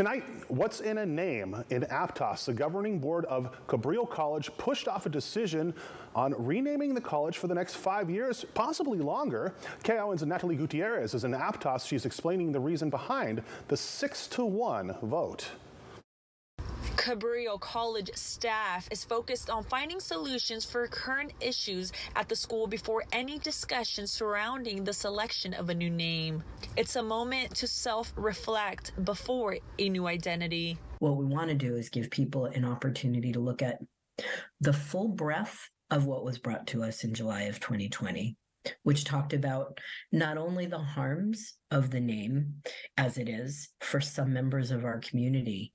Tonight, what's in a name? In Aptos, the governing board of Cabrillo College pushed off a decision on renaming the college for the next 5 years, possibly longer. KON's Natalie Gutierrez is in Aptos. She's explaining the reason behind the 6-1 vote. Cabrillo College staff is focused on finding solutions for current issues at the school before any discussion surrounding the selection of a new name. It's a moment to self-reflect before a new identity. What we want to do is give people an opportunity to look at the full breadth of what was brought to us in July of 2020, which talked about not only the harms of the name as it is for some members of our community,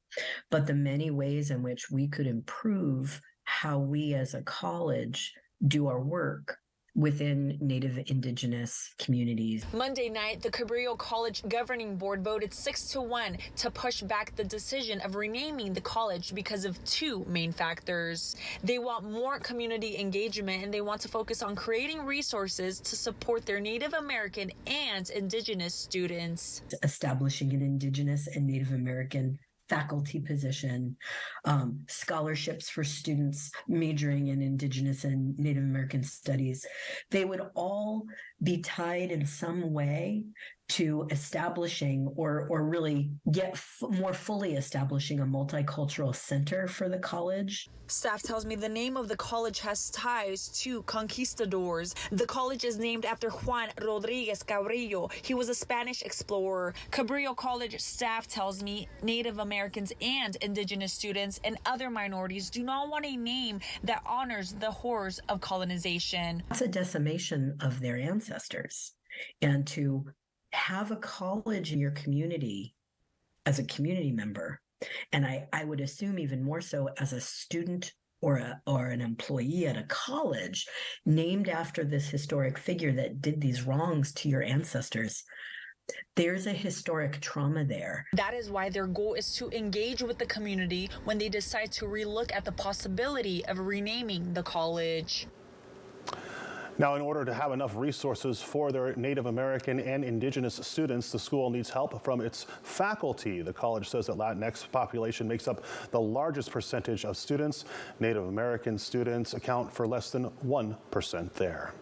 but the many ways in which we could improve how we as a college do our work within Native Indigenous communities. Monday night, the Cabrillo College governing board voted 6-1 to push back the decision of renaming the college because of two main factors. They want more community engagement, and they want to focus on creating resources to support their Native American and Indigenous students. Establishing an Indigenous and Native American faculty position, scholarships for students majoring in Indigenous and Native American studies. They would all be tied in some way to establishing or really more fully establishing a multicultural center for the college. Staff tells me the name of the college has ties to conquistadors. The college is named after Juan Rodriguez Cabrillo. He was a Spanish explorer. Cabrillo College staff tells me Native Americans and Indigenous students and other minorities do not want a name that honors the horrors of colonization. It's a decimation of their ancestors. And to have a college in your community as a community member, and I would assume even more so as a student or an employee at a college, named after this historic figure that did these wrongs to your ancestors, there's a historic trauma there. That is why their goal is to engage with the community when they decide to relook at the possibility of renaming the college. Now, in order to have enough resources for their Native American and Indigenous students, the school needs help from its faculty. The college says that Latinx population makes up the largest percentage of students. Native American students account for less than 1% there.